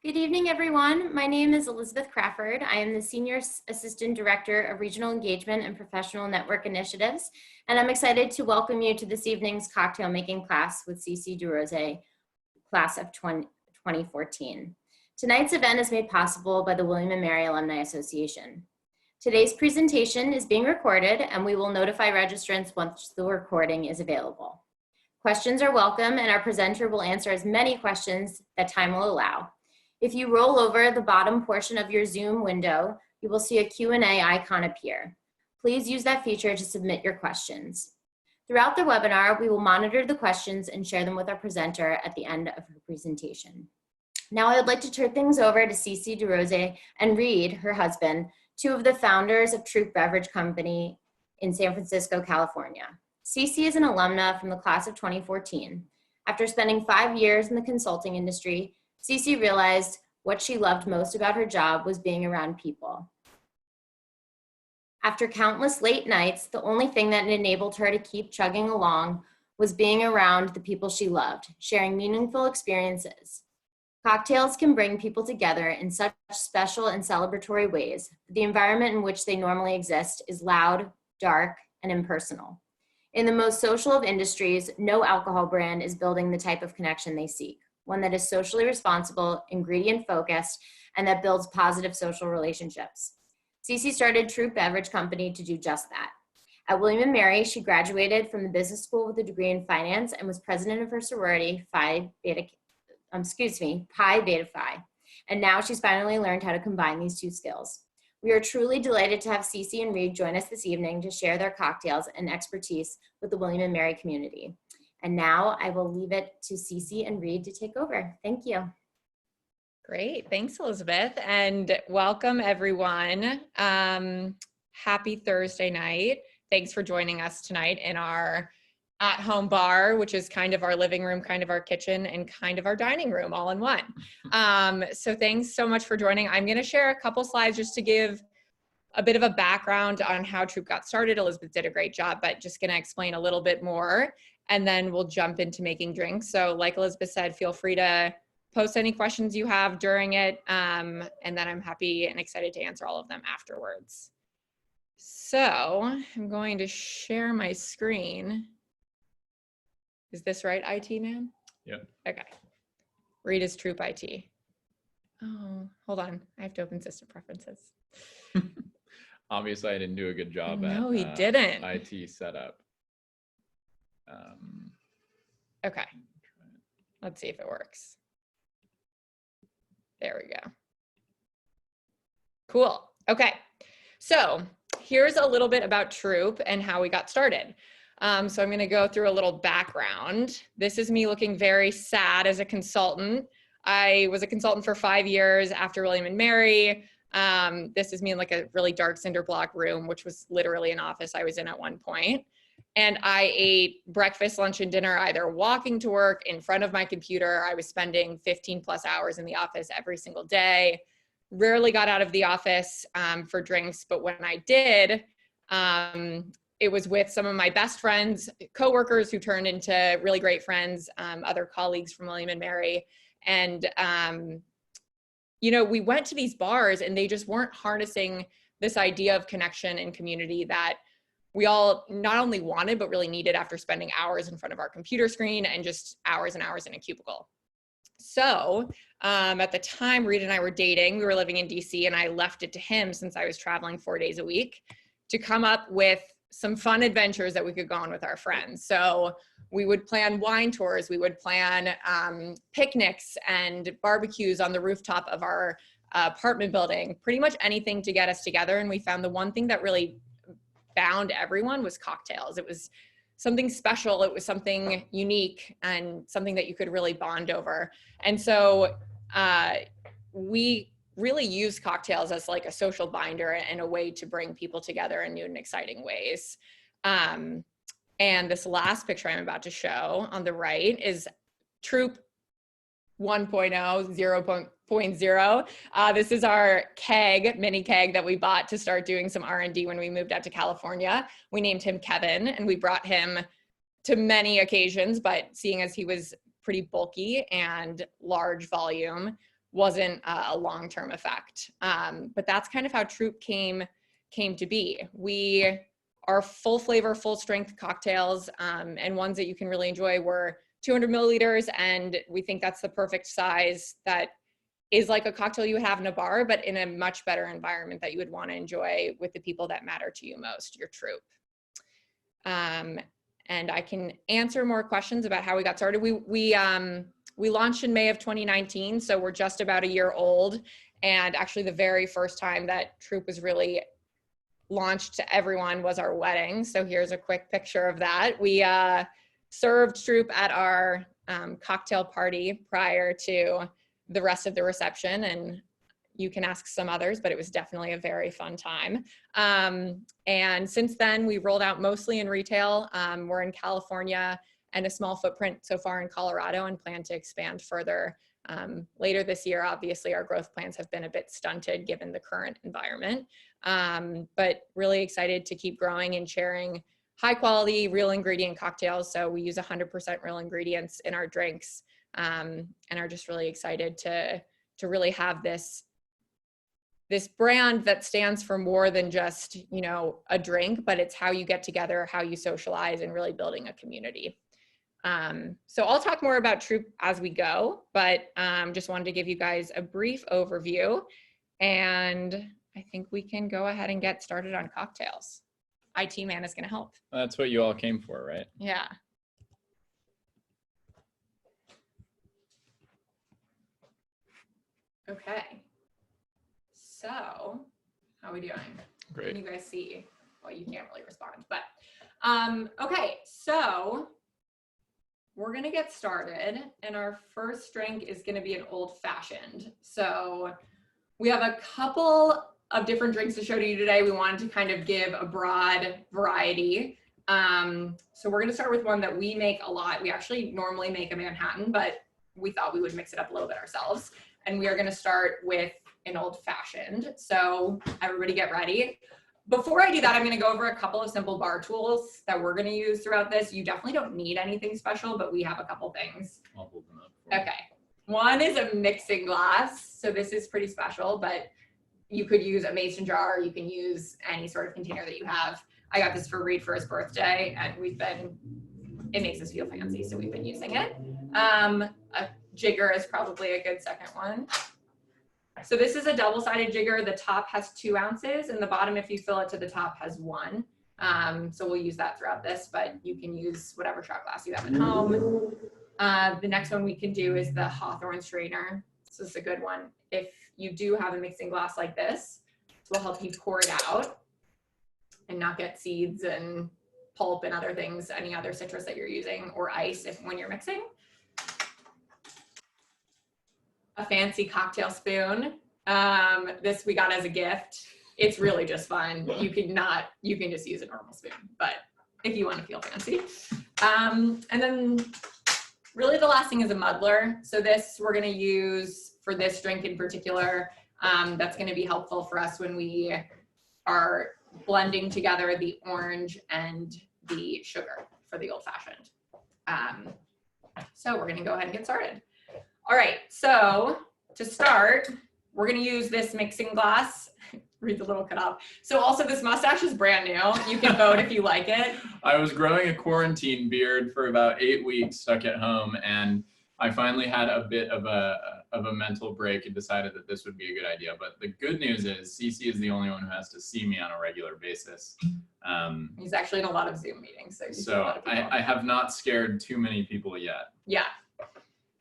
Good evening, everyone. My name is Elizabeth Crawford. I am the Senior Assistant Director of Regional Engagement and Professional Network Initiatives, and I'm excited to welcome you to this evening's cocktail making class with CC DesRosiers, class of 2014. Tonight's event is made possible by the William & Mary Alumni Association. Today's presentation is being recorded, and we will notify registrants once the recording is available. Questions are welcome, and our presenter will answer as many questions that time will allow. If you roll over the bottom portion of your Zoom window, you will see a Q&A icon appear. Please use that feature to submit your questions. Throughout the webinar, we will monitor the questions and share them with our presenter at the end of her presentation. Now I would like to turn things over to CC DesRosiers and Reed, her husband, two of the founders of Troop Beverage Co. in San Francisco, California. CC is an alumna from the class of 2014. After spending 5 years in the consulting industry, CC realized what she loved most about her job was being around people. After countless late nights, the only thing that enabled her to keep chugging along was being around the people she loved, sharing meaningful experiences. Cocktails can bring people together in such special and celebratory ways, but the environment in which they normally exist is loud, dark, and impersonal. In the most social of industries, no alcohol brand is building the type of connection they seek. One that is socially responsible, ingredient focused, and that builds positive social relationships. CC started Troop Beverage Company to do just that. At William & Mary, she graduated from the business school with a degree in finance and was president of her sorority, Pi Beta Phi. And now she's finally learned how to combine these two skills. We are truly delighted to have CC and Reed join us this evening to share their cocktails and expertise with the William & Mary community. And now I will leave it to CC and Reed to take over. Thank you. Great, thanks Elizabeth, and welcome everyone. Happy Thursday night. Thanks for joining us tonight in our at-home bar, which is kind of our living room, kind of our kitchen, and kind of our dining room all in one. So thanks so much for joining. I'm gonna share a couple slides just to give a bit of a background on how Troop got started. Elizabeth did a great job, but just gonna explain a little bit more, and then we'll jump into making drinks. So like Elizabeth said, feel free to post any questions you have during it, and then I'm happy and excited to answer all of them afterwards. So I'm going to share my screen. Is this right, IT man? Yep. Okay. Reed is Troop IT. Oh, hold on. I have to open system preferences. Obviously, I didn't do a good job No, he didn't. IT setup. Okay. Let's see if it works. There we go. Cool. Okay. So here's a little bit about Troop and how we got started. So I'm going to go through a little background. This is me looking very sad as a consultant. I was a consultant for 5 years after William & Mary. This is me in like a really dark cinder block room, which was literally an office I was in at one point. And I ate breakfast, lunch, and dinner either walking to work in front of my computer. I was spending 15 plus hours in the office every single day. Rarely got out of the office for drinks, but when I did, it was with some of my best friends, coworkers who turned into really great friends, other colleagues from William & Mary. And, you know, we went to these bars and they just weren't harnessing this idea of connection and community that we all not only wanted, but really needed after spending hours in front of our computer screen and just hours and hours in a cubicle. So at the time Reed and I were dating, we were living in DC, and I left it to him, since I was traveling 4 days a week, to come up with some fun adventures that we could go on with our friends. So we would plan wine tours, we would plan picnics and barbecues on the rooftop of our apartment building, pretty much anything to get us together. And we found the one thing that really bound everyone was cocktails. It was something special, it was something unique, and something that you could really bond over. And so we really use cocktails as like a social binder and a way to bring people together in new and exciting ways. And this last picture I'm about to show on the right is Troop 1.0, 0.0. This is our keg, mini keg that we bought to start doing some R&D when we moved out to California. We named him Kevin, and we brought him to many occasions, but seeing as he was pretty bulky and large volume, wasn't a long-term effect. But that's kind of how Troop came to be. We are full flavor, full strength cocktails, and ones that you can really enjoy were 200 milliliters. And we think that's the perfect size that is like a cocktail you would have in a bar, but in a much better environment that you would want to enjoy with the people that matter to you most, your troop. And I can answer more questions about how we got started. We launched in May of 2019, so we're just about a year old. And actually the very first time that Troop was really launched to everyone was our wedding. So here's a quick picture of that. We served Troop at our cocktail party prior to the rest of the reception, and you can ask some others, but it was definitely a very fun time. And since then, we rolled out mostly in retail. We're in California and a small footprint so far in Colorado, and plan to expand further later this year. Obviously, our growth plans have been a bit stunted given the current environment, but really excited to keep growing and sharing high quality, real ingredient cocktails. So we use 100% real ingredients in our drinks, and are just really excited to really have this brand that stands for more than just, you know, a drink, but it's how you get together, how you socialize, and really building a community. So I'll talk more about Troop as we go, but just wanted to give you guys a brief overview, and I think we can go ahead and get started on cocktails. IT man is going to help. That's what you all came for, right? Yeah. Okay. So, how are we doing? Great. Can you guys see? Well, you can't really respond, but okay. So we're gonna get started, and our first drink is gonna be an old fashioned. So we have a couple of different drinks to show to you today. We wanted to kind of give a broad variety. So we're gonna start with one that we make a lot. We actually normally make a Manhattan, but we thought we would mix it up a little bit ourselves. And we are gonna start with an old fashioned. So everybody get ready. Before I do that, I'm gonna go over a couple of simple bar tools that we're gonna use throughout this. You definitely don't need anything special, but we have a couple things. I'll hold them up for you. Okay. One is a mixing glass. So this is pretty special, but you could use a mason jar. You can use any sort of container that you have. I got this for Reed for his birthday, and it makes us feel fancy, so we've been using it. A jigger is probably a good second one. So this is a double-sided jigger. The top has 2 ounces, and the bottom, if you fill it to the top, has 1. So we'll use that throughout this, but you can use whatever shot glass you have at home. The next one we can do is the Hawthorne strainer. This is a good one. If you do have a mixing glass like this will help you pour it out and not get seeds and pulp and other things, any other citrus that you're using, or ice when you're mixing. A fancy cocktail spoon. This we got as a gift. It's really just fun. You can just use a normal spoon, but if you want to feel fancy. And then really the last thing is a muddler. So this we're going to use for this drink in particular. That's going to be helpful for us when we are blending together the orange and the sugar for the old fashioned. So we're going to go ahead and get started. All right, so to start, we're going to use this mixing glass. Read the little cutoff. So also this mustache is brand new. You can vote if you like it. I was growing a quarantine beard for about 8 weeks stuck at home, and I finally had a bit of a mental break and decided that this would be a good idea. But the good news is CC is the only one who has to see me on a regular basis. He's actually in a lot of Zoom meetings. So I have not scared too many people yet. Yeah,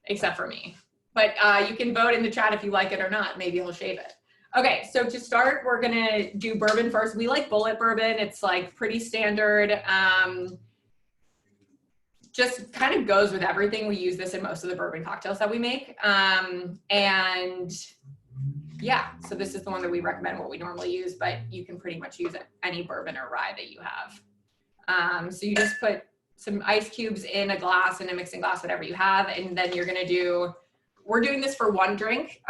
except for me. But you can vote in the chat if you like it or not. Maybe he'll shave it. Okay, so to start, we're gonna do bourbon first. We like bullet bourbon. It's like pretty standard. Just kind of goes with everything. We use this in most of the bourbon cocktails that we make. And yeah, so this is the one that we recommend, what we normally use, but you can pretty much use any bourbon or rye that you have. So you just put some ice cubes in a glass, in a mixing glass, whatever you have, and then you're gonna we're doing this for 1 drink.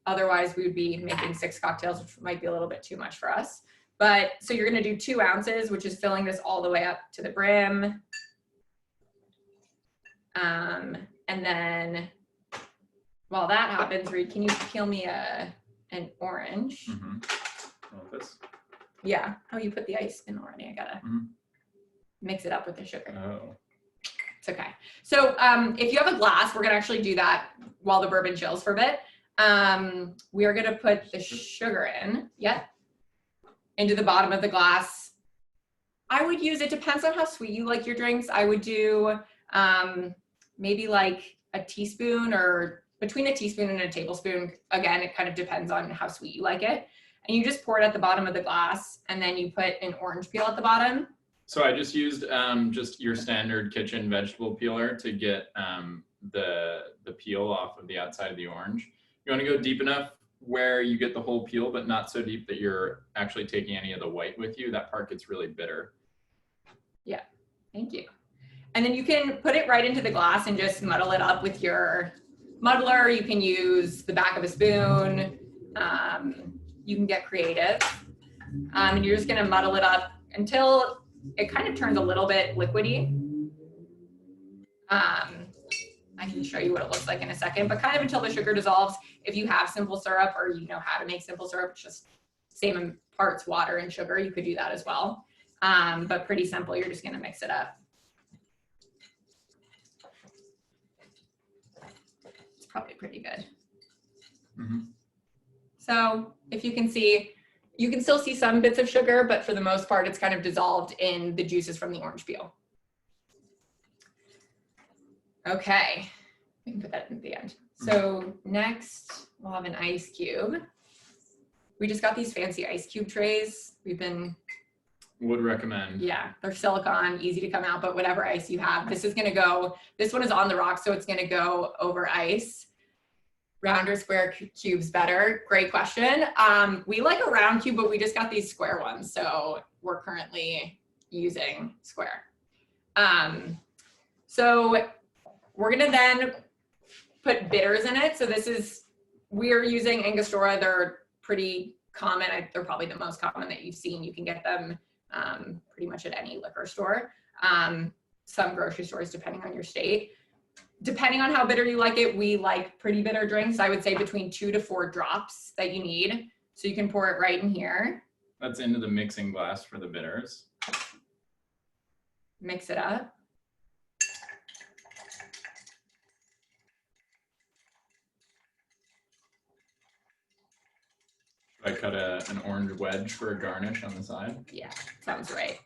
Otherwise we would be making 6 cocktails, which might be a little bit too much for us. But so you're gonna do 2 ounces, which is filling this all the way up to the brim. And then while that happens, Reed, can you peel me an orange? Like this. Yeah. Oh, you put the ice in already. I gotta mix it up with the sugar. Oh. It's okay. So if you have a glass, we're gonna actually do that while the bourbon chills for a bit. We are gonna put the sugar in, into the bottom of the glass. I would use, it depends on how sweet you like your drinks. I would do maybe like a teaspoon, or between a teaspoon and a tablespoon. Again, it kind of depends on how sweet you like it. And you just pour it at the bottom of the glass, and then you put an orange peel at the bottom. So I just used just your standard kitchen vegetable peeler to get the peel off of the outside of the orange. You want to go deep enough where you get the whole peel, but not so deep that you're actually taking any of the white with you. That part gets really bitter. Yeah, thank you. And then you can put it right into the glass and just muddle it up with your muddler. You can use the back of a spoon. You can get creative. And you're just gonna muddle it up until it kind of turns a little bit liquidy. I can show you what it looks like in a second, but kind of until the sugar dissolves. If you have simple syrup, or you know how to make simple syrup, it's just same parts water and sugar, you could do that as well. But pretty simple, you're just gonna mix it up. It's probably pretty good. So if you can see, you can still see some bits of sugar, but for the most part, it's kind of dissolved in the juices from the orange peel. Okay, we can put that in the end. So next, we'll have an ice cube. We just got these fancy ice cube trays. Would recommend. Yeah, they're silicone, easy to come out, but whatever ice you have. This is gonna go, this one is on the rock, so it's gonna go over ice. Round or square cubes better? Great question. We like a round cube, but we just got these square ones, so we're currently using square. So we're gonna then put bitters in it. So we're using Angostura. They're pretty common. They're probably the most common that you've seen. You can get them pretty much at any liquor store, some grocery stores, depending on your state. Depending on how bitter you like it, we like pretty bitter drinks. I would say between 2 to 4 drops that you need. So you can pour it right in here. That's into the mixing glass for the bitters. Mix it up. I cut an orange wedge for a garnish on the side. Yeah, sounds right.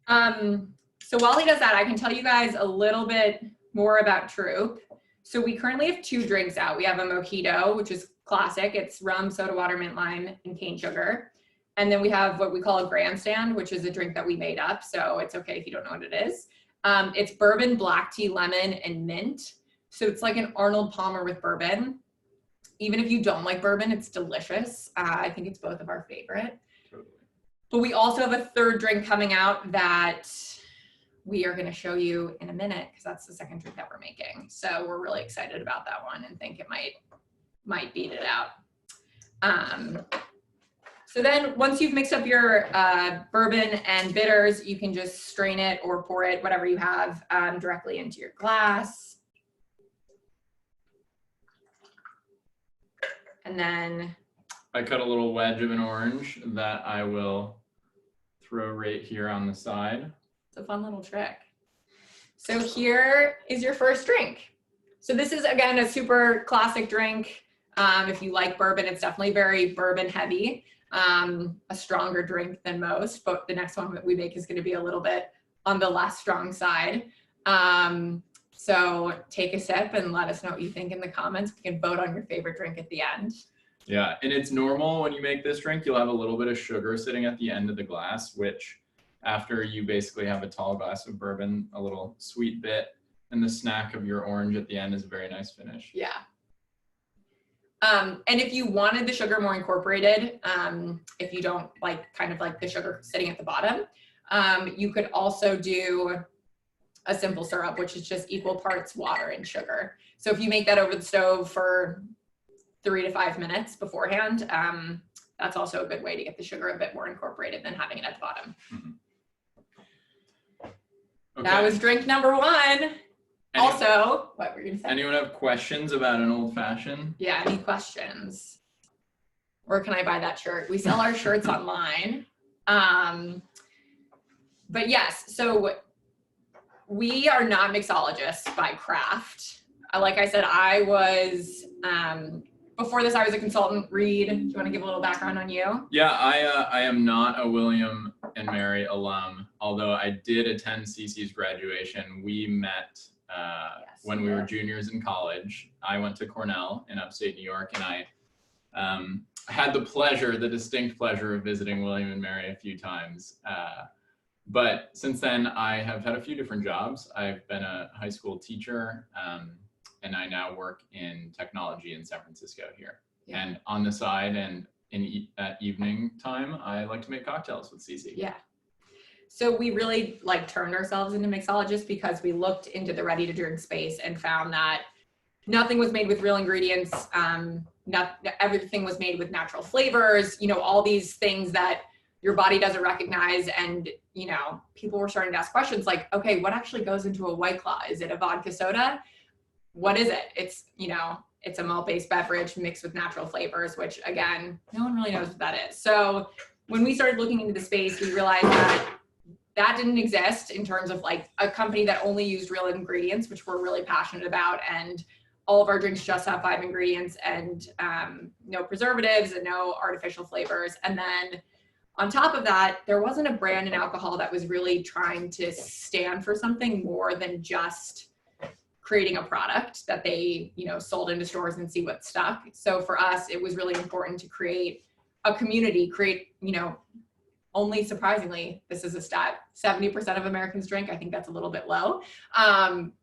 So while he does that, I can tell you guys a little bit more about Troop. So we currently have 2 drinks out. We have a mojito, which is classic. It's rum, soda water, mint lime, and cane sugar. And then we have what we call a grandstand, which is a drink that we made up. So it's okay if you don't know what it is. It's bourbon, black tea, lemon, and mint. So it's like an Arnold Palmer with bourbon. Even if you don't like bourbon, it's delicious. I think it's both of our favorite. Totally. But we also have a 3rd drink coming out that we are going to show you in a minute, because that's the 2nd drink that we're making. So we're really excited about that one and think it might beat it out. So then once you've mixed up your bourbon and bitters, you can just strain it or pour it, whatever you have, directly into your glass. And then I cut a little wedge of an orange that I will throw right here on the side. it's a fun little trick. So here is your first drink. So this is, again, a super classic drink. If you like bourbon, it's definitely very bourbon heavy, a stronger drink than most, but the next one that we make is going to be a little bit on the less strong side. So take a sip and let us know what you think in the comments. We can vote on your favorite drink at the end. Yeah, and it's normal when you make this drink, you'll have a little bit of sugar sitting at the end of the glass, which after you basically have a tall glass of bourbon, a little sweet bit, and the snack of your orange at the end is a very nice finish. Yeah. And if you wanted the sugar more incorporated, if you don't like kind of like the sugar sitting at the bottom, you could also do a simple syrup, which is just equal parts water and sugar. So if you make that over the stove for 3 to 5 minutes beforehand, that's also a good way to get the sugar a bit more incorporated than having it at the bottom. Mm-hmm. Okay. That was drink number 1. Also, what were you gonna say? Anyone have questions about an old fashioned? Yeah, any questions? Where can I buy that shirt? We sell our shirts online. But yes, so we are not mixologists by craft. Like I said, I was, before this, I was a consultant. Reed, do you want to give a little background on you? Yeah, I am not a William and Mary alum, although I did attend CC's graduation. We met when we were juniors in college. I went to Cornell in upstate New York, and I had the distinct pleasure of visiting William and Mary a few times. But since then, I have had a few different jobs. I've been a high school teacher, and I now work in technology in San Francisco here. Yeah. And on the side and at evening time, I like to make cocktails with CC. Yeah. So we really turned ourselves into mixologists because we looked into the ready to drink space and found that nothing was made with real ingredients. Everything was made with natural flavors, all these things that your body doesn't recognize. And, people were starting to ask questions like, okay, what actually goes into a White Claw? Is it a vodka soda? What is it? It's, it's a malt-based beverage mixed with natural flavors, which again, no one really knows what that is. So when we started looking into the space, we realized that didn't exist in terms of a company that only used real ingredients, which we're really passionate about. And all of our drinks just have 5 ingredients and no preservatives and no artificial flavors. And then on top of that, there wasn't a brand in alcohol that was really trying to stand for something more than just creating a product that they, sold into stores and see what stuck. So for us, it was really important to create a community, only surprisingly, this is a stat, 70% of Americans drink. I think that's a little bit low.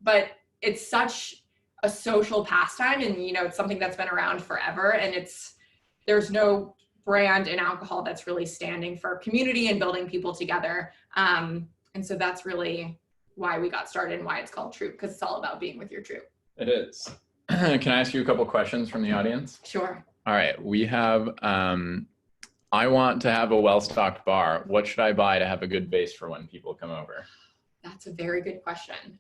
But it's such a social pastime, and it's something that's been around forever, and there's no brand in alcohol that's really standing for community and building people together. And so that's really why we got started and why it's called Troop, because it's all about being with your troop. It is. Can I ask you a couple questions from the audience? Sure. All right, we have, I want to have a well-stocked bar. What should I buy to have a good base for when people come over? That's a very good question.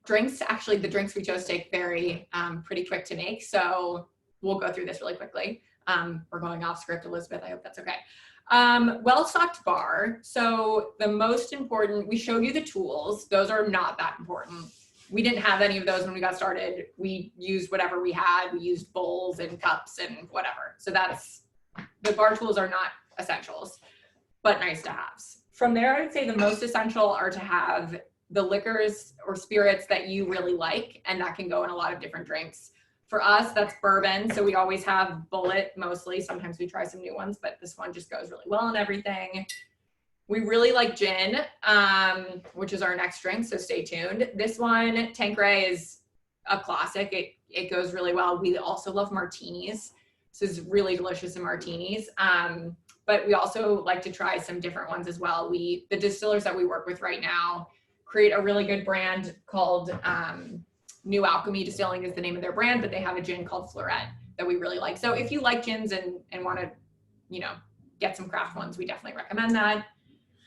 Drinks, actually the drinks we chose take pretty quick to make. So we'll go through this really quickly. We're going off script, Elizabeth. I hope that's okay. Well-stocked bar. So the most important, we showed you the tools. Those are not that important. We didn't have any of those when we got started. We used whatever we had. We used bowls and cups and whatever. So the bar tools are not essentials, but nice to haves. From there, I would say the most essential are to have the liquors or spirits that you really like, and that can go in a lot of different drinks. For us, that's bourbon. So we always have Bullet mostly. Sometimes we try some new ones, but this one just goes really well in everything. We really like gin, which is our next drink, so stay tuned. This one, Tanqueray, is a classic. It goes really well. We also love martinis. This is really delicious in martinis. But we also like to try some different ones as well. The distillers that we work with right now create a really good brand called New Alchemy Distilling is the name of their brand, but they have a gin called Fleurette that we really like. So if you like gins and want to, get some craft ones, we definitely recommend that.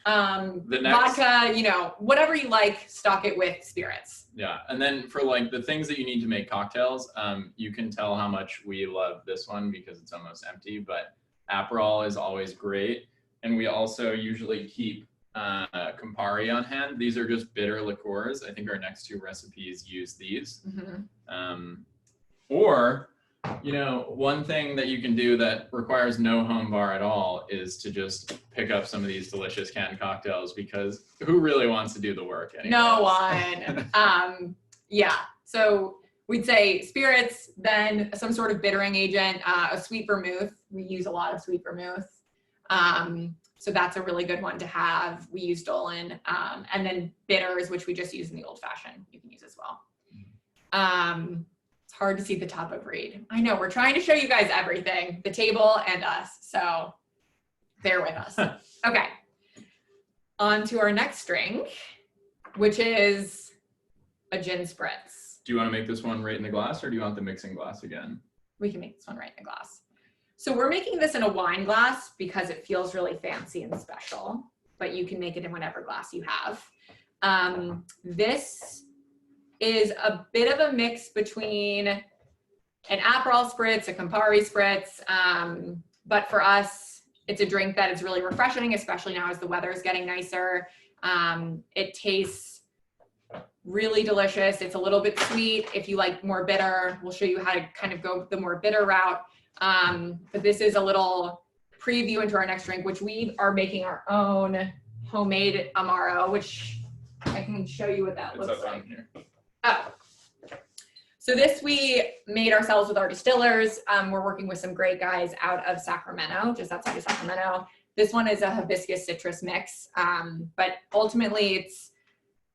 Vodka, whatever you like, stock it with spirits. Yeah, and then for the things that you need to make cocktails, you can tell how much we love this one because it's almost empty, but Aperol is always great. And we also usually keep Campari on hand. These are just bitter liqueurs. I think our next 2 recipes use these. Mm-hmm. Or, one thing that you can do that requires no home bar at all is to just pick up some of these delicious canned cocktails, because who really wants to do the work anyway? No one. Yeah. So we'd say spirits, then some sort of bittering agent, a sweet vermouth. We use a lot of sweet vermouth. So that's a really good one to have. We use Dolan, and then bitters, which we just use in the old fashioned, you can use as well. It's hard to see the top of Reed. I know, we're trying to show you guys everything, the table and us, so bear with us. Okay, on to our next drink, which is a gin spritz. Do you want to make this one right in the glass, or do you want the mixing glass again? We can make this one right in the glass. So we're making this in a wine glass because it feels really fancy and special, but you can make it in whatever glass you have. This is a bit of a mix between an Aperol spritz, a Campari spritz, but for us, it's a drink that is really refreshing, especially now as the weather is getting nicer. It tastes really delicious. It's a little bit sweet. If you like more bitter, we'll show you how to kind of go the more bitter route. But this is a little preview into our next drink, which we are making our own homemade Amaro, which I can show you what that looks like. Here. Oh, so this we made ourselves with our distillers. We're working with some great guys out of Sacramento, just outside of Sacramento. This one is a hibiscus citrus mix, but ultimately it's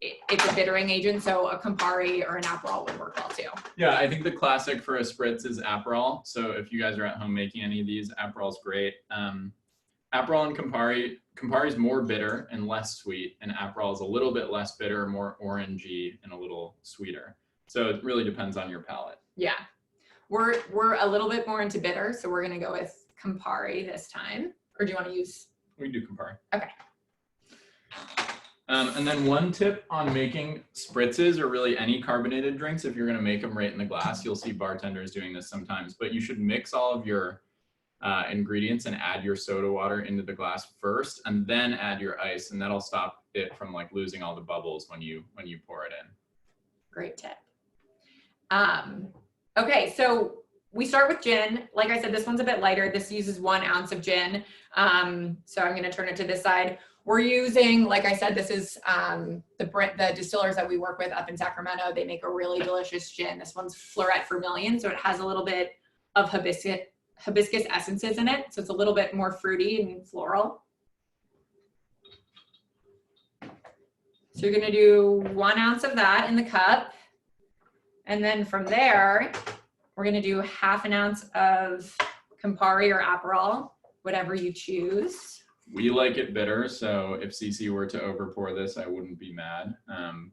a bittering agent, so a Campari or an Aperol would work well too. Yeah, I think the classic for a spritz is Aperol. So if you guys are at home making any of these, Aperol's great. Aperol and Campari is more bitter and less sweet, and Aperol is a little bit less bitter, more orangey, and a little sweeter. So it really depends on your palate. Yeah, we're a little bit more into bitter, so we're gonna go with Campari this time. Or do you want to use? We do Campari. Okay. And then one tip on making spritzes or really any carbonated drinks, if you're going to make them right in the glass, you'll see bartenders doing this sometimes, but you should mix all of your ingredients and add your soda water into the glass first, and then add your ice, and that'll stop it from like losing all the bubbles when you pour it in. Great tip. Okay, so we start with gin. Like I said, this one's a bit lighter. This uses 1 ounce of gin. So I'm going to turn it to this side. We're using, like I said, this is the distillers that we work with up in Sacramento. They make a really delicious gin. This one's Floret Vermilion, so it has a little bit of hibiscus essences in it. So it's a little bit more fruity and floral. So you're going to do 1 ounce of that in the cup. And then from there, we're going to do 1/2 ounce of Campari or Aperol, whatever you choose. We like it bitter, so if CC were to overpour this, I wouldn't be mad.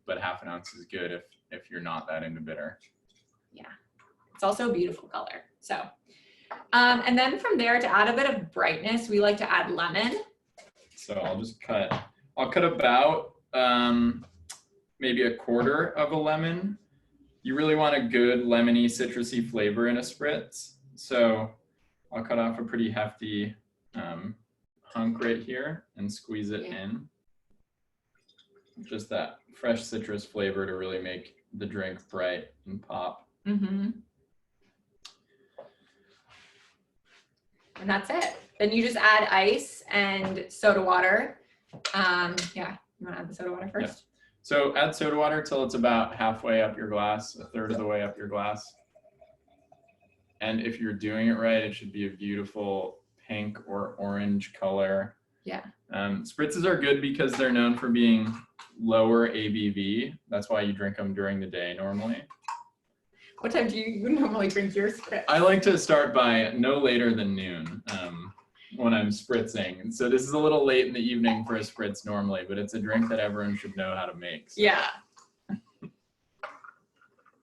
But 1/2 ounce is good if you're not that into bitter. Yeah, it's also a beautiful color. So, and then from there, to add a bit of brightness, we like to add lemon. So I'll cut about maybe 1/4 of a lemon. You really want a good lemony, citrusy flavor in a spritz. So I'll cut off a pretty hefty hunk right here and squeeze it in. Just that fresh citrus flavor to really make the drink bright and pop. Mm-hmm. And that's it. Then you just add ice and soda water. Yeah, you want to add the soda water first? Yeah. So add soda water till it's about halfway up your glass, 1/3 of the way up your glass. And if you're doing it right, it should be a beautiful pink or orange color. Yeah. Spritzes are good because they're known for being lower ABV. That's why you drink them during the day normally. What time do you normally drink your spritz? I like to start by no later than noon when I'm spritzing. And so this is a little late in the evening for a spritz normally, but it's a drink that everyone should know how to make. So. Yeah.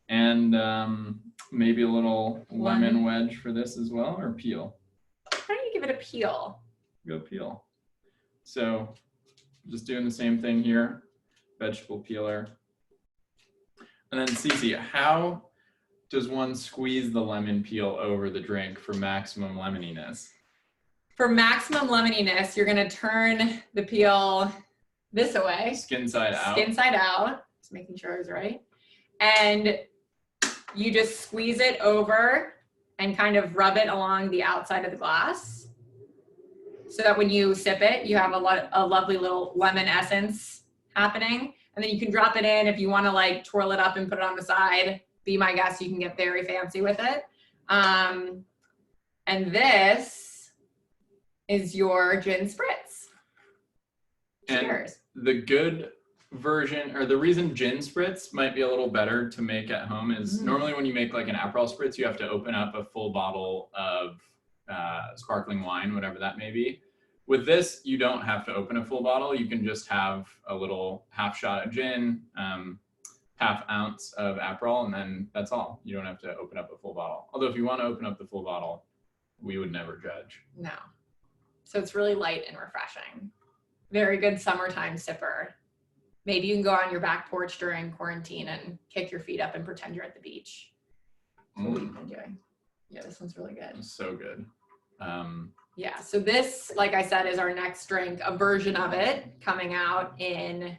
And maybe a little lemon wedge for this as well, or peel. Why don't you give it a peel? Go peel. So just doing the same thing here, vegetable peeler. And then CC, how does one squeeze the lemon peel over the drink for maximum lemoniness? For maximum lemoniness, you're gonna turn the peel this way. Skin side out. Skin side out, just making sure I was right. And you just squeeze it over and kind of rub it along the outside of the glass, so that when you sip it, you have a lovely little lemon essence happening. And then you can drop it in if you want to like twirl it up and put it on the side. Be my guest, you can get very fancy with it. And this is your gin spritz. Cheers. And the good version, or the reason gin spritz might be a little better to make at home is normally when you make like an Aperol spritz, you have to open up a full bottle of sparkling wine, whatever that may be. With this, you don't have to open a full bottle. You can just have a little 1/2 shot of gin, 1/2 ounce of Aperol, and then that's all. You don't have to open up a full bottle. Although if you want to open up the full bottle, we would never judge. No. So it's really light and refreshing. Very good summertime sipper. maybe you can go on your back porch during quarantine and kick your feet up and pretend you're at the beach. That's what we've been doing. Yeah, this one's really good. So good. Yeah, so this, like I said, is our next drink, a version of it coming out in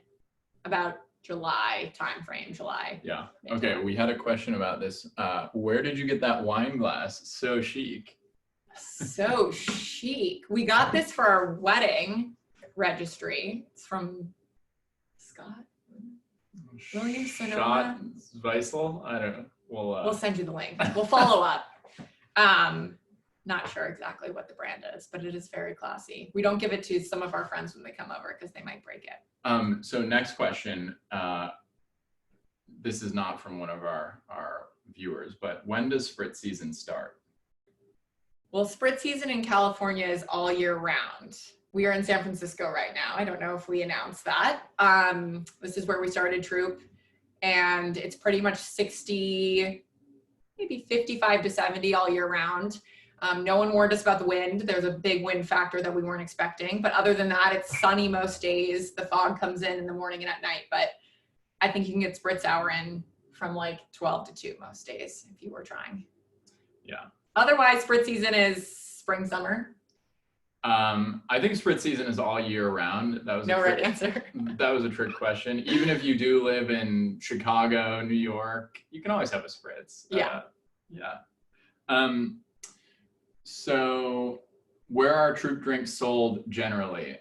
about July timeframe, July. Yeah. Okay, we had a question about this. Where did you get that wine glass? So chic. So chic. We got this for our wedding registry. It's from Scott William Sonoma. Shot Zweisel? I don't know. We'll send you the link. We'll follow up. Not sure exactly what the brand is, but it is very classy. We don't give it to some of our friends when they come over because they might break it. So next question. This is not from one of our viewers, but when does spritz season start? Well, spritz season in California is all year round. We are in San Francisco right now. I don't know if we announced that. This is where we started Troop, and it's pretty much 60, maybe 55 to 70 all year round. No one warned us about the wind. There's a big wind factor that we weren't expecting. But other than that, it's sunny most days. The fog comes in the morning and at night. But I think you can get spritz hour in from like 12 to 2 most days if you were trying. Yeah. Otherwise, spritz season is spring, summer. I think spritz season is all year round. That was No right answer. That was a trick question. Even if you do live in Chicago, New York, you can always have a spritz. Yeah. So where are Troop drinks sold generally?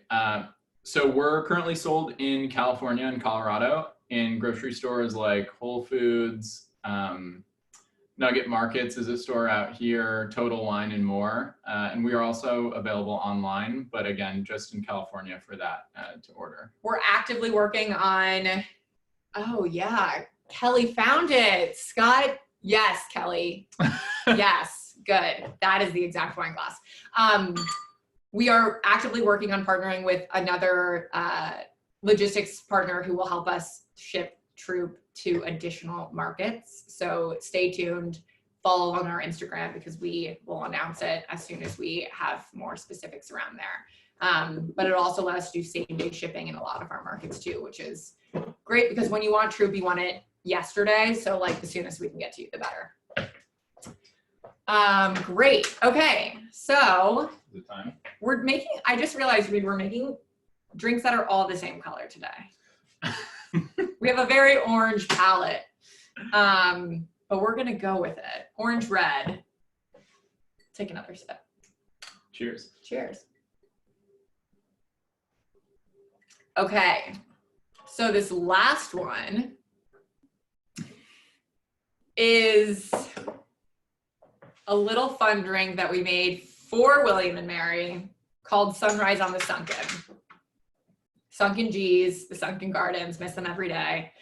So we're currently sold in California and Colorado in grocery stores like Whole Foods, Nugget Markets is a store out here, Total Wine and more. And we are also available online, but again, just in California for that to order. We're actively working on, oh yeah, Kelly found it. Scott, yes, Kelly. Yes. Good. That is the exact wine glass. We are actively working on partnering with another logistics partner who will help us ship Troop to additional markets. So stay tuned, follow on our Instagram because we will announce it as soon as we have more specifics around there. But it also lets us do same-day shipping in a lot of our markets too, which is great because when you want Troop, you want it yesterday. So like the soonest we can get to you, the better. Great. Okay. So Is it time? we're making, I just realized we were making drinks that are all the same color today. We have a very orange palette, but we're going to go with it. Orange, red. Take another sip. Cheers. Cheers. Okay. So this last one is a little fun drink that we made for William and Mary called Sunrise on the Sunken. Sunken G's, the Sunken Gardens, miss them every day.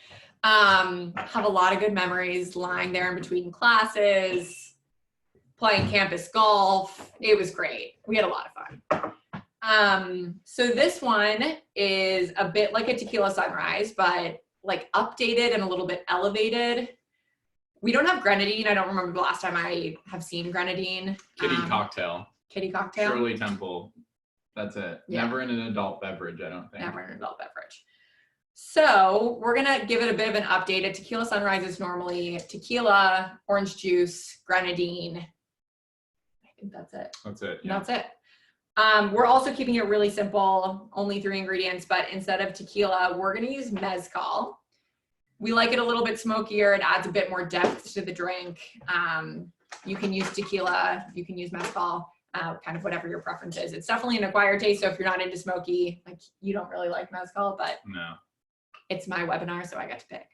Have a lot of good memories lying there in between classes, playing campus golf. It was great. We had a lot of fun. So this one is a bit like a tequila sunrise, but like updated and a little bit elevated. We don't have grenadine. I don't remember the last time I have seen grenadine. Kitty cocktail. Kitty cocktail. Shirley Temple. That's it. Yeah. Never in an adult beverage, I don't think. Never an adult beverage. So we're gonna give it a bit of an update. A tequila sunrise is normally tequila, orange juice, grenadine. I think that's it. That's it. And Yeah. that's it. We're also keeping it really simple, only 3 ingredients, but instead of tequila, we're gonna use mezcal. We like it a little bit smokier. It adds a bit more depth to the drink. You can use tequila, you can use mezcal, kind of whatever your preference is. It's definitely an acquired taste, so if you're not into smoky, like you don't really like mezcal, but No. it's my webinar, so I get to pick.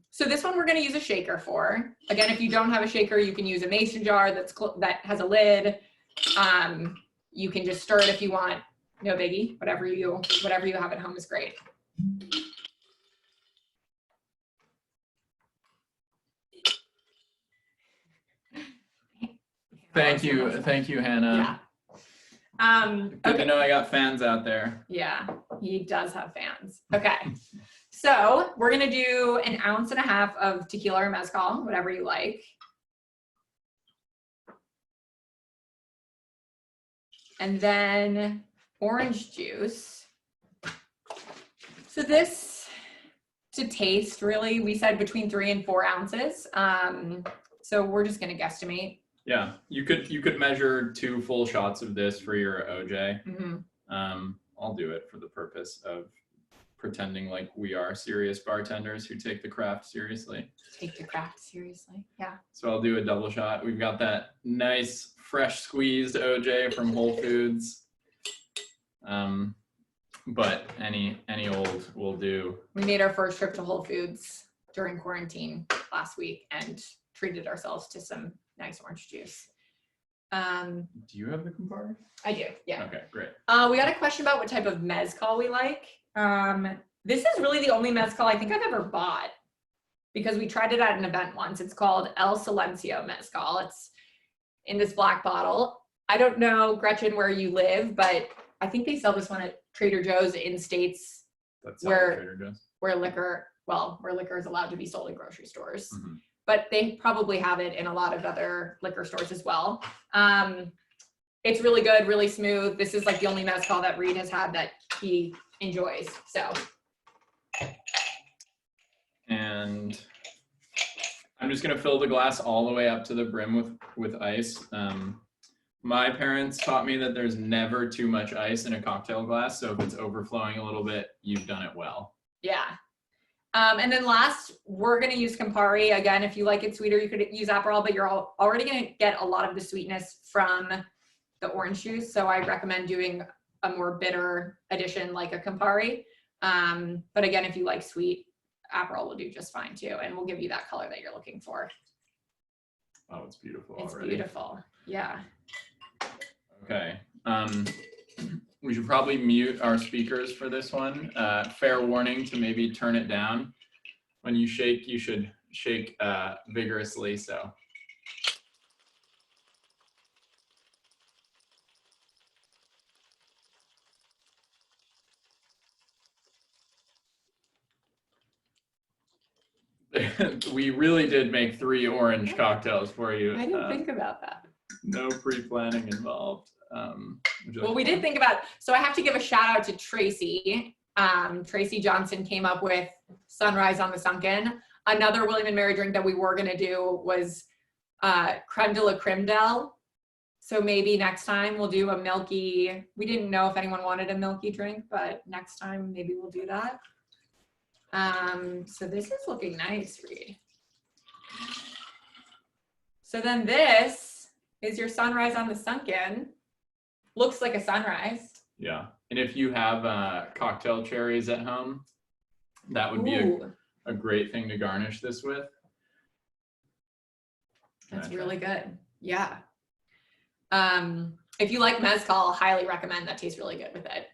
So this one we're gonna use a shaker for. Again, if you don't have a shaker, you can use a mason jar that has a lid. You can just stir it if you want, no biggie. Whatever you have at home is great. Thank you, Hannah. Yeah. Good to know I got fans out there. Yeah, he does have fans. Okay. So we're gonna do 1.5 ounces of tequila or mezcal, whatever you like. And then orange juice. So this, to taste, really, we said between 3 and 4 ounces. So we're just gonna guesstimate. Yeah, you could measure 2 full shots of this for your OJ. I'll do it for the purpose of pretending like we are serious bartenders who take the craft seriously. Take the craft seriously, yeah. So I'll do a double shot. We've got that nice fresh squeezed OJ from Whole Foods. But any old will do. We made our first trip to Whole Foods during quarantine last week and treated ourselves to some nice orange juice. Do you have the Campari? I do, yeah. Okay, great. We got a question about what type of mezcal we like. This is really the only mezcal I think I've ever bought because we tried it at an event once. It's called El Silencio Mezcal. It's in this black bottle. I don't know, Gretchen, where you live, but I think they sell this one at Trader Joe's in states Trader Joe's. where liquor is allowed to be sold in grocery stores. But they probably have it in a lot of other liquor stores as well. It's really good, really smooth. This is like the only mezcal that Reed has had that he enjoys, so. And I'm just gonna fill the glass all the way up to the brim with ice. My parents taught me that there's never too much ice in a cocktail glass, so if it's overflowing a little bit, you've done it well. Yeah. And then last, we're gonna use Campari. Again, if you like it sweeter, you could use Aperol, but you're already gonna get a lot of the sweetness from the orange juice, so I recommend doing a more bitter addition like a Campari. But again, if you like sweet, Aperol will do just fine too, and we'll give you that color that you're looking for. Oh, it's beautiful It's already. beautiful, yeah. Okay. We should probably mute our speakers for this one. Fair warning to maybe turn it down. When you shake, you should shake vigorously, so. We really did make 3 orange cocktails for you. I didn't think about that. No pre-planning involved. Well, we did think about, so I have to give a shout out to Tracy. Tracy Johnson came up with Sunrise on the Sunken. Another William and Mary drink that we were gonna do was creme de la creme del. So maybe next time we'll do a milky, we didn't know if anyone wanted a milky drink, but next time maybe we'll do that. So this is looking nice, Reed. So then this is your Sunrise on the Sunken. Looks like a sunrise. Yeah, and if you have cocktail cherries at home, that would be a great thing to garnish this with. That's really good. Yeah. If you like mezcal, highly recommend. That tastes really good with it.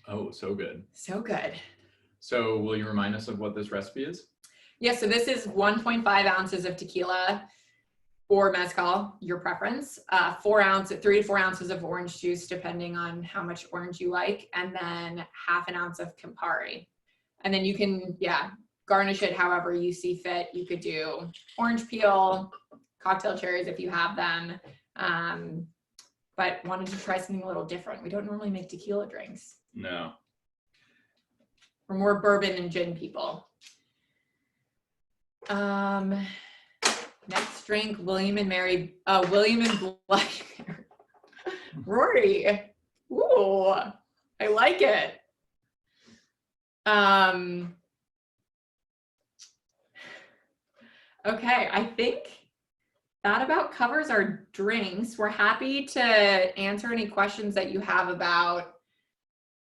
Oh, so good. So good. So will you remind us of what this recipe is? Yeah, so this is 1.5 ounces of tequila or mezcal, your preference. 3 to 4 ounces of orange juice, depending on how much orange you like, and then half an ounce of Campari. And then you can, garnish it however you see fit. You could do orange peel, cocktail cherries if you have them, but wanted to try something a little different. We don't normally make tequila drinks. No. We're more bourbon and gin people. Next drink, William and Bloody Mary. Rory. Ooh, I like it. Okay, I think that about covers our drinks. We're happy to answer any questions that you have about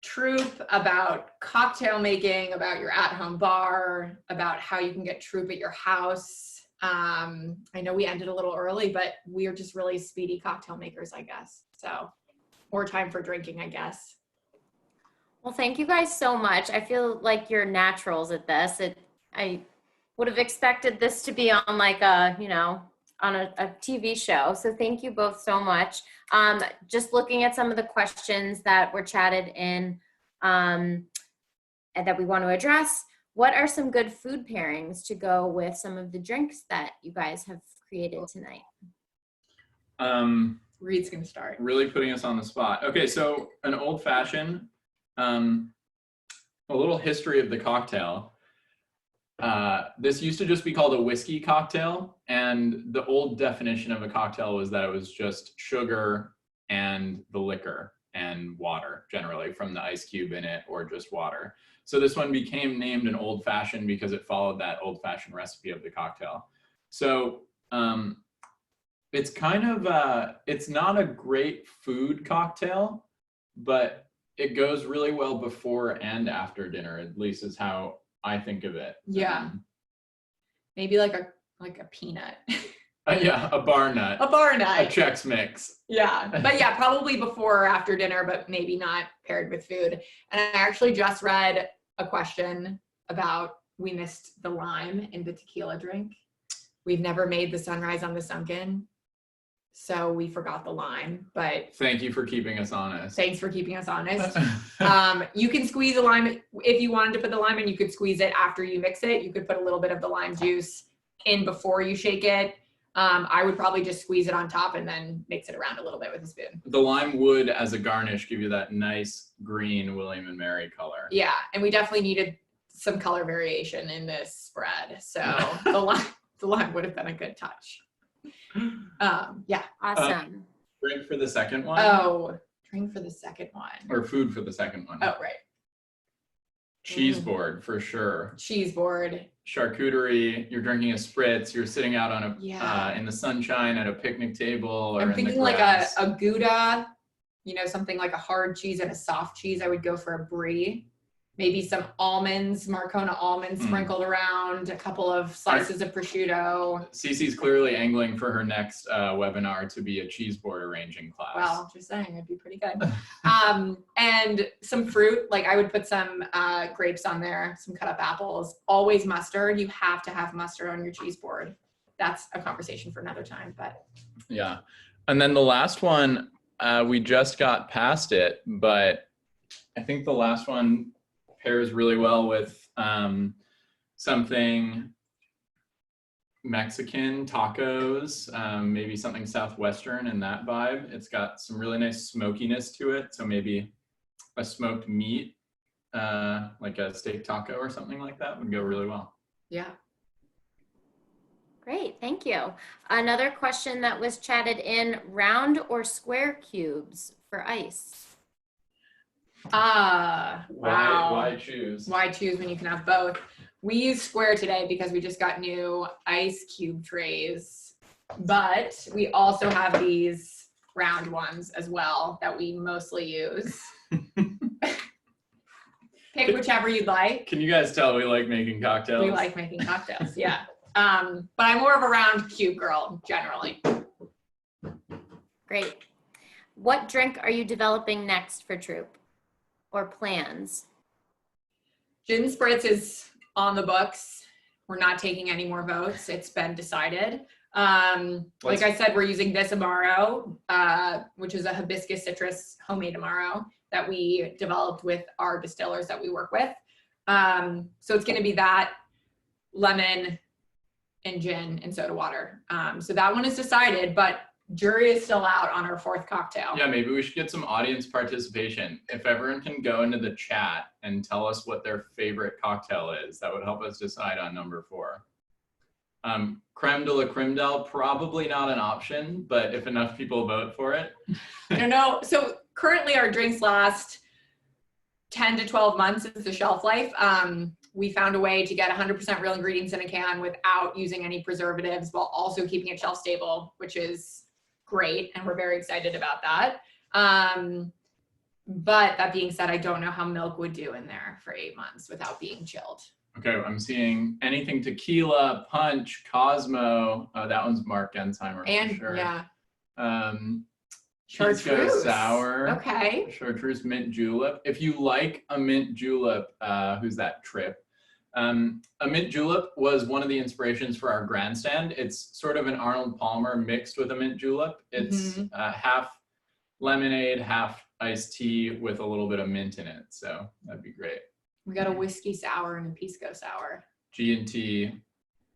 Troop, about cocktail making, about your at-home bar, about how you can get Troop at your house. I know we ended a little early, but we are just really speedy cocktail makers, I guess. So more time for drinking, I guess. Well, thank you guys so much. I feel like you're naturals at this. I would have expected this to be on like a, on a TV show. So thank you both so much. Just looking at some of the questions that were chatted in and that we want to address. What are some good food pairings to go with some of the drinks that you guys have created tonight? Reed's gonna start. Really putting us on the spot. Okay, so an old fashioned, a little history of the cocktail. This used to just be called a whiskey cocktail, and the old definition of a cocktail was that it was just sugar and the liquor and water, generally from the ice cube in it or just water. So this one became named an old fashioned because it followed that old fashioned recipe of the cocktail. So it's kind of, it's not a great food cocktail, but it goes really well before and after dinner, at least is how I think of it. Yeah. Maybe like a peanut. Yeah, a bar nut. A bar nut. A Chex Mix. Yeah, but yeah, probably before or after dinner, but maybe not paired with food. And I actually just read a question about we missed the lime in the tequila drink. We've never made the Sunrise on the Sunken, so we forgot the lime, but Thank you for keeping us honest. thanks for keeping us honest. You can squeeze a lime if you wanted to put the lime in. You could squeeze it after you mix it. You could put a little bit of the lime juice in before you shake it. I would probably just squeeze it on top and then mix it around a little bit with a spoon. The lime would, as a garnish, give you that nice green William and Mary color. Yeah, and we definitely needed some color variation in this spread, so the lime would have been a good touch. Yeah. Awesome. Drink for the second one? Oh, drink for the second one. Or food for the second one? Oh, right. Cheese board, for sure. Cheese board. Charcuterie, you're drinking a spritz, you're sitting out on a Yeah. in the sunshine at a picnic table or I'm in thinking the like grass. a Gouda, something like a hard cheese and a soft cheese. I would go for a brie. Maybe some almonds, Marcona almonds sprinkled around, a couple of slices of prosciutto. CC's clearly angling for her next webinar to be a cheese board arranging class. Well, just saying, it'd be pretty good. And some fruit, like I would put some grapes on there, some cut up apples, always mustard. You have to have mustard on your cheese board. That's a conversation for another time, but. Yeah. And then the last one, we just got past it, but I think the last one pairs really well with something Mexican, tacos, maybe something Southwestern in that vibe. It's got some really nice smokiness to it. So maybe a smoked meat, like a steak taco or something like that would go really well. Yeah. Great, thank you. Another question that was chatted in, round or square cubes for ice? Wow. Why choose? Why choose when you can have both? We use square today because we just got new ice cube trays, but we also have these round ones as well that we mostly use. Pick whichever you'd like. Can you guys tell we like making cocktails? We like making cocktails, yeah. But I'm more of a round cube girl generally. Great. What drink are you developing next for Troop or plans? Gin Spritz is on the books. We're not taking any more votes. It's been decided. Like I said, we're using this Amaro, which is a hibiscus citrus homemade Amaro that we developed with our distillers that we work with. So it's going to be that, lemon, and gin and soda water. So that one is decided, but jury is still out on our fourth cocktail. Yeah, maybe we should get some audience participation. If everyone can go into the chat and tell us what their favorite cocktail is, that would help us decide on number 4. Creme de la creme del, probably not an option, but if enough people vote for it. I don't know. So currently our drinks last 10 to 12 months is the shelf life. We found a way to get 100% real ingredients in a can without using any preservatives while also keeping it shelf stable, which is great. And we're very excited about that. But that being said, I don't know how milk would do in there for 8 months without being chilled. Okay, I'm seeing anything tequila, punch, Cosmo. Oh, that one's Mark Gensheimer And for sure. yeah. Pisco Chartreuse. sour. Okay. Chartreuse mint julep. If you like a mint julep, who's that? Trip. A mint julep was one of the inspirations for our grandstand. It's sort of an Arnold Palmer mixed with a mint julep. It's half lemonade, half iced tea with a little bit of mint in it. So that'd be great. We got a whiskey sour and a pisco sour. G&T,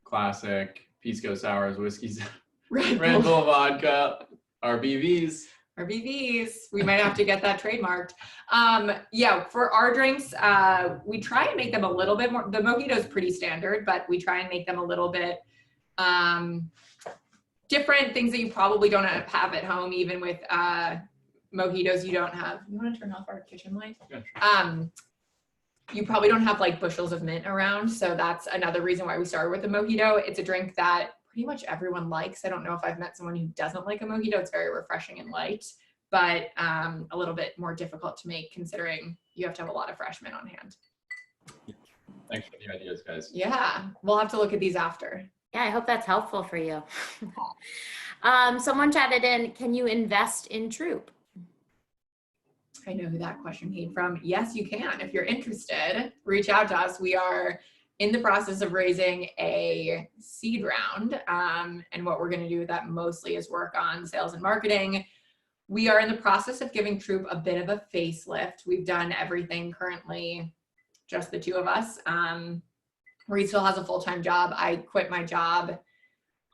classic, pisco sours, whiskey, Red Red Bull vodka, RBVs. RBVs. We might have to get that trademarked. Yeah, for our drinks, we try and make them a little bit more, the mojito is pretty standard, but we try and make them a little bit different, things that you probably don't have at home, even with mojitos you don't have. You want to turn off our kitchen light? Yeah, sure. You probably don't have like bushels of mint around. So that's another reason why we started with the mojito. It's a drink that pretty much everyone likes. I don't know if I've met someone who doesn't like a mojito. It's very refreshing and light, but a little bit more difficult to make considering you have to have a lot of fresh mint on hand. Thanks for the ideas, guys. Yeah, we'll have to look at these after. Yeah, I hope that's helpful for you. Someone chatted in, can you invest in Troop? I know who that question came from. Yes, you can. If you're interested, reach out to us. We are in the process of raising a seed round. And what we're going to do with that mostly is work on sales and marketing. We are in the process of giving Troop a bit of a facelift. We've done everything currently, just the two of us. Reed still has a full-time job. I quit my job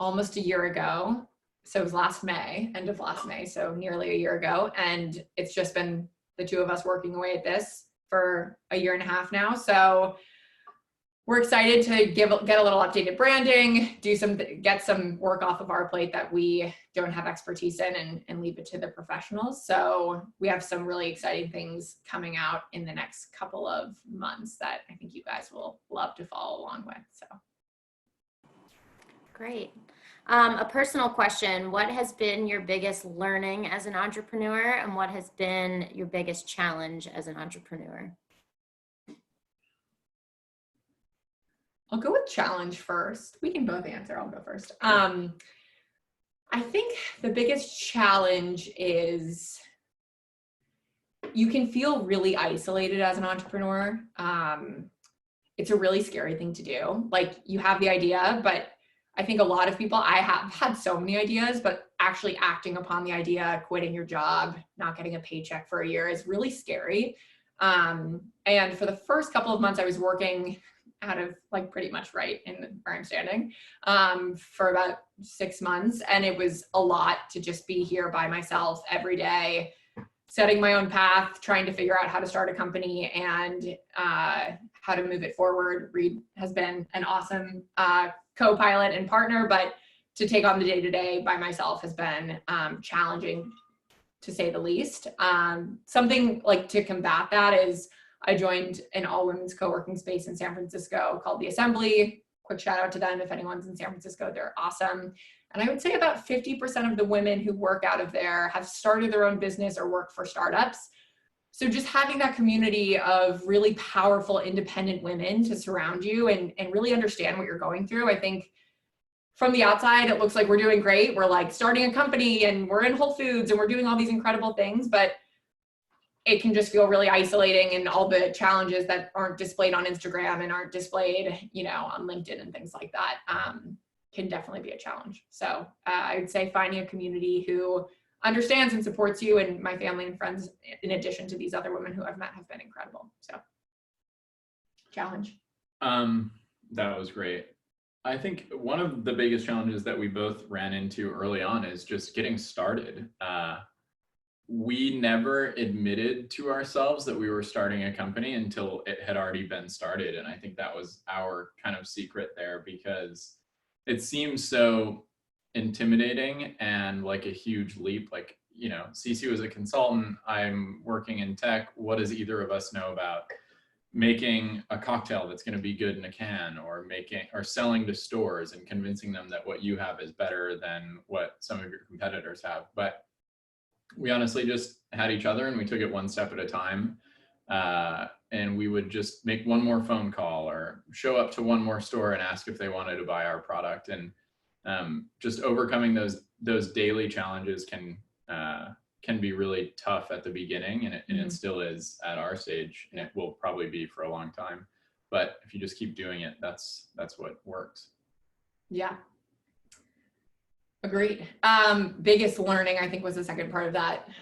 almost a year ago. So it was last May, end of last May, so nearly a year ago. And it's just been the two of us working away at this for a year and a half now. So we're excited to get a little updated branding, get some work off of our plate that we don't have expertise in, and leave it to the professionals. So we have some really exciting things coming out in the next couple of months that I think you guys will love to follow along with. So Great. A personal question, what has been your biggest learning as an entrepreneur, and what has been your biggest challenge as an entrepreneur? I'll go with challenge first. We can both answer. I'll go first. I think the biggest challenge is you can feel really isolated as an entrepreneur. It's a really scary thing to do. Like, you have the idea, but I think a lot of people, I have had so many ideas, but actually acting upon the idea, quitting your job, not getting a paycheck for a year is really scary. And for the first couple of months I was working out of like pretty much right in where I'm standing for about 6 months. And it was a lot to just be here by myself every day, setting my own path, trying to figure out how to start a company and how to move it forward. Reed has been an awesome co-pilot and partner, but to take on the day-to-day by myself has been challenging, to say the least. Something like to combat that is I joined an all-women's co-working space in San Francisco called The Assembly. Quick shout out to them. If anyone's in San Francisco, they're awesome. And I would say about 50% of the women who work out of there have started their own business or work for startups. So just having that community of really powerful, independent women to surround you and really understand what you're going through. I think from the outside, it looks like we're doing great. We're like starting a company and we're in Whole Foods and we're doing all these incredible things, but it can just feel really isolating, and all the challenges that aren't displayed on Instagram and aren't displayed, on LinkedIn and things like that can definitely be a challenge. So I would say finding a community who understands and supports you, and my family and friends, in addition to these other women who I've met, have been incredible. So challenge. That was great. I think one of the biggest challenges that we both ran into early on is just getting started. We never admitted to ourselves that we were starting a company until it had already been started. And I think that was our kind of secret there, because it seems so intimidating and like a huge leap. Like, CC was a consultant, I'm working in tech. What does either of us know about making a cocktail that's going to be good in a can, or selling to stores and convincing them that what you have is better than what some of your competitors have? But we honestly just had each other, and we took it one step at a time. And we would just make one more phone call or show up to one more store and ask if they wanted to buy our product. And just overcoming those daily challenges can be really tough at the beginning, and it still is at our stage, and it will probably be for a long time. But if you just keep doing it, that's what works. Yeah. Agreed. Biggest learning, I think, was the second part of that. Oh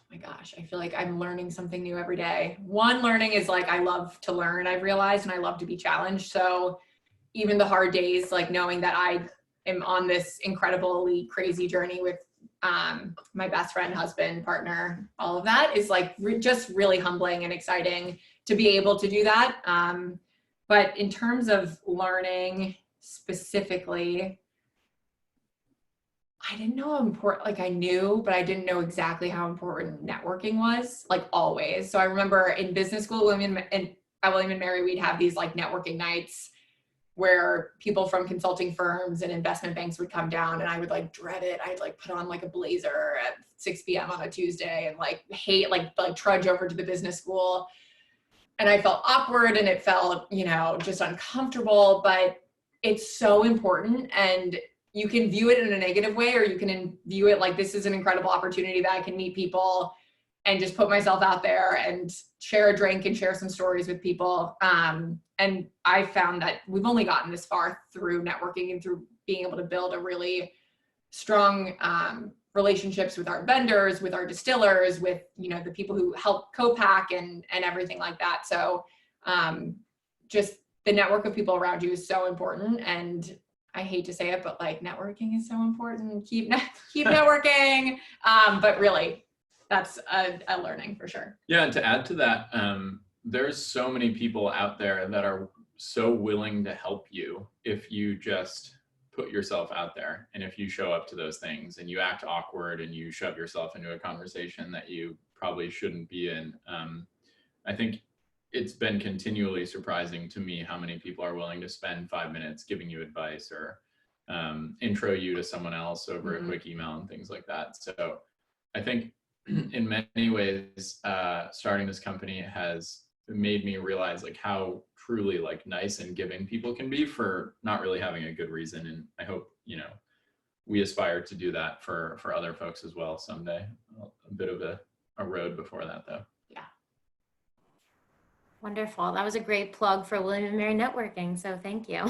my gosh, I feel like I'm learning something new every day. One learning is like, I love to learn, I've realized, and I love to be challenged. So even the hard days, like knowing that I am on this incredibly crazy journey with my best friend, husband, partner, all of that is like just really humbling and exciting to be able to do that. But in terms of learning specifically, I didn't know how important, like I knew, but I didn't know exactly how important networking was, like always. So I remember in business school, at William and Mary, we'd have these like networking nights where people from consulting firms and investment banks would come down, and I would like dread it. I'd like put on like a blazer at 6 p.m. on a Tuesday and like hate, like trudge over to the business school. And I felt awkward and it felt, you know, just uncomfortable, but it's so important. And you can view it in a negative way, or you can view it like this is an incredible opportunity that I can meet people and just put myself out there and share a drink and share some stories with people. And I found that we've only gotten this far through networking and through being able to build a really strong relationships with our vendors, with our distillers, with, you know, the people who help co-pack and everything like that. So just the network of people around you is so important. And I hate to say it, but like networking is so important. Keep networking. But really, that's a learning for sure. Yeah, and to add to that, there's so many people out there that are so willing to help you if you just put yourself out there, and if you show up to those things and you act awkward and you shove yourself into a conversation that you probably shouldn't be in. I think it's been continually surprising to me how many people are willing to spend 5 minutes giving you advice or intro you to someone else over a quick email and things like that. So I think in many ways, starting this company has made me realize like how truly like nice and giving people can be for not really having a good reason. And I hope, you know, we aspire to do that for other folks as well someday. A bit of a road before that though. Yeah. Wonderful. That was a great plug for William and Mary Networking. So thank you.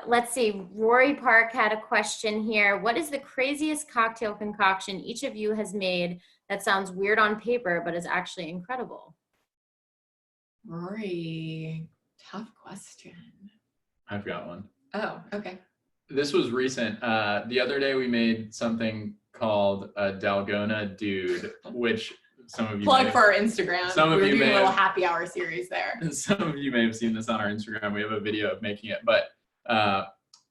Let's see. Rory Park had a question here. What is the craziest cocktail concoction each of you has made that sounds weird on paper, but is actually incredible? Rory, tough question. I've got one. Oh, okay. This was recent. The other day we made something called a Dalgona Dude, which some of you plug for our Instagram. Some of We're you doing may a little have, happy hour series there. Some of you may have seen this on our Instagram. We have a video of making it, but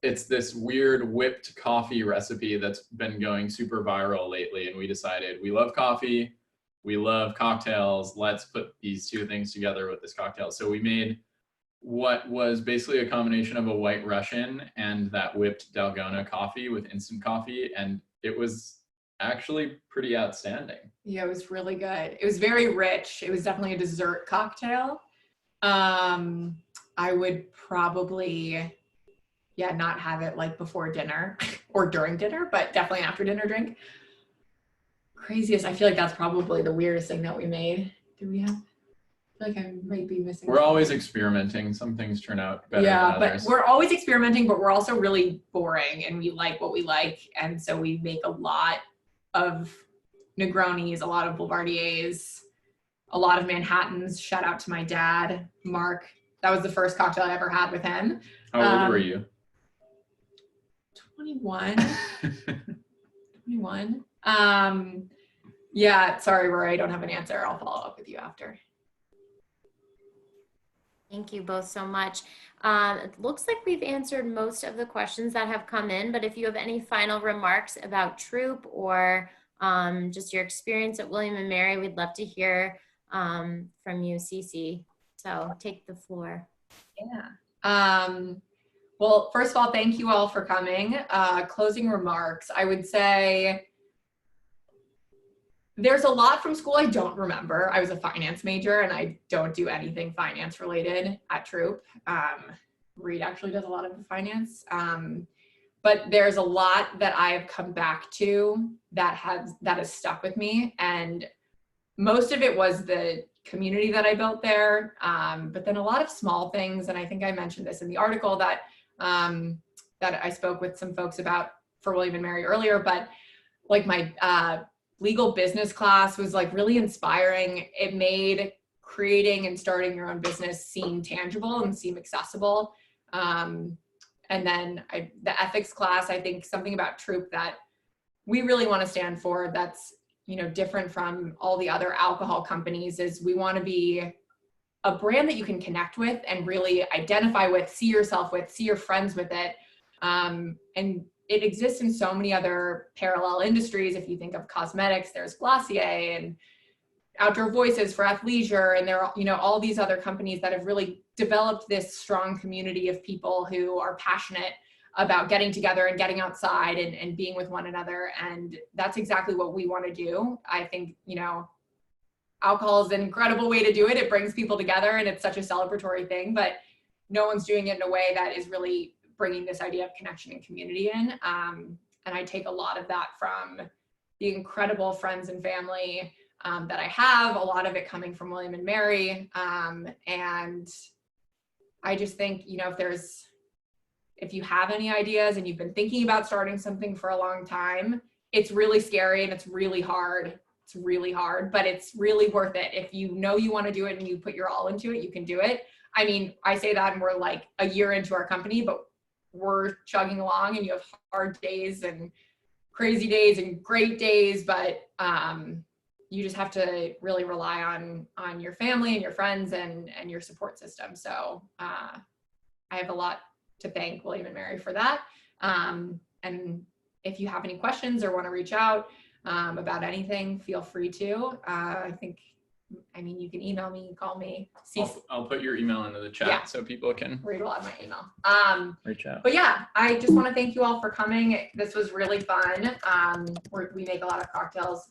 it's this weird whipped coffee recipe that's been going super viral lately. And we decided we love coffee, we love cocktails. Let's put these two things together with this cocktail. So we made what was basically a combination of a White Russian and that whipped Dalgona coffee with instant coffee. And it was actually pretty outstanding. Yeah, it was really good. It was very rich. It was definitely a dessert cocktail. I would probably, not have it like before dinner or during dinner, but definitely after dinner drink. Craziest. I feel like that's probably the weirdest thing that we made. Do we have? I feel like I might be missing. We're always experimenting. Some things turn out better than others. But we're always experimenting, but we're also really boring and we like what we like. And so we make a lot of Negronis, a lot of Boulevardiers, a lot of Manhattans. Shout out to my dad, Mark. That was the first cocktail I ever had with him. How old were you? 21. 21. Yeah, sorry, Rory, I don't have an answer. I'll follow up with you after. Thank you both so much. It looks like we've answered most of the questions that have come in, but if you have any final remarks about Troop or just your experience at William and Mary, we'd love to hear from you, CC. So take the floor. Yeah. Well, first of all, thank you all for coming. Closing remarks, I would say there's a lot from school I don't remember. I was a finance major and I don't do anything finance related at Troop. Reed actually does a lot of the finance. But there's a lot that I have come back to that has stuck with me. And most of it was the community that I built there. But then a lot of small things. And I think I mentioned this in the article that I spoke with some folks about for William and Mary earlier, but like my legal business class was like really inspiring. It made creating and starting your own business seem tangible and seem accessible. And And then the ethics class, I think something about Troop that we really want to stand for that's, you know, different from all the other alcohol companies is we want to be a brand that you can connect with and really identify with, see yourself with, see your friends with it. And it exists in so many other parallel industries. If you think of cosmetics, there's Glossier and Outdoor Voices for athleisure, and there are, you know, all these other companies that have really developed this strong community of people who are passionate about getting together and getting outside and being with one another. And that's exactly what we want to do. I think, you know, alcohol is an incredible way to do it. It brings people together and it's such a celebratory thing, but no one's doing it in a way that is really bringing this idea of connection and community in. And I take a lot of that from the incredible friends and family that I have, a lot of it coming from William and Mary. And I just think, you know, if you have any ideas and you've been thinking about starting something for a long time, it's really scary and it's really hard. It's really hard, but it's really worth it. If you know you want to do it and you put your all into it, you can do it. I mean, I say that and we're like a year into our company, but we're chugging along, and you have hard days and crazy days and great days, but you just have to really rely on your family and your friends and your support system. So I have a lot to thank William and Mary for that. And if you have any questions or want to reach out about anything, feel free to. I mean, you can email me, call me. I'll put your email into the chat so people can read a lot of my email. reach out. But yeah, I just want to thank you all for coming. This was really fun. We make a lot of cocktails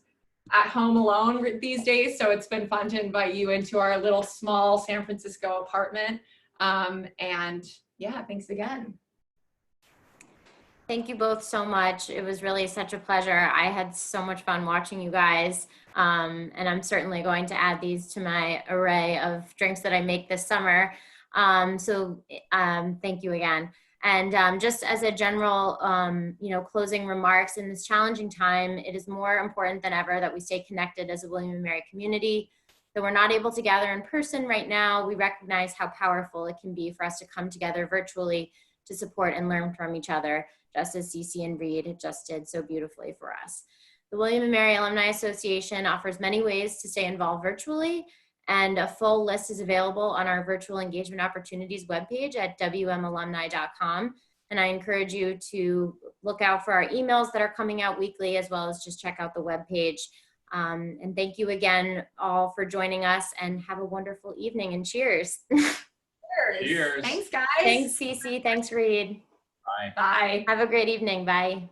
at home alone these days, so it's been fun to invite you into our little small San Francisco apartment. And yeah, thanks again. Thank you both so much. It was really such a pleasure. I had so much fun watching you guys. And I'm certainly going to add these to my array of drinks that I make this summer. Thank you again. And just as a general, closing remarks, in this challenging time, it is more important than ever that we stay connected as a William and Mary community. Though we're not able to gather in person right now, we recognize how powerful it can be for us to come together virtually to support and learn from each other, just as CC and Reed just did so beautifully for us. The William and Mary Alumni Association offers many ways to stay involved virtually, and a full list is available on our virtual engagement opportunities webpage at wmalumni.com. And I encourage you to look out for our emails that are coming out weekly, as well as just check out the webpage. And thank you again all for joining us, and have a wonderful evening, and cheers. Cheers. Thanks, guys. Thanks, CC. Thanks, Reed. Bye. Bye. Have a great evening. Bye.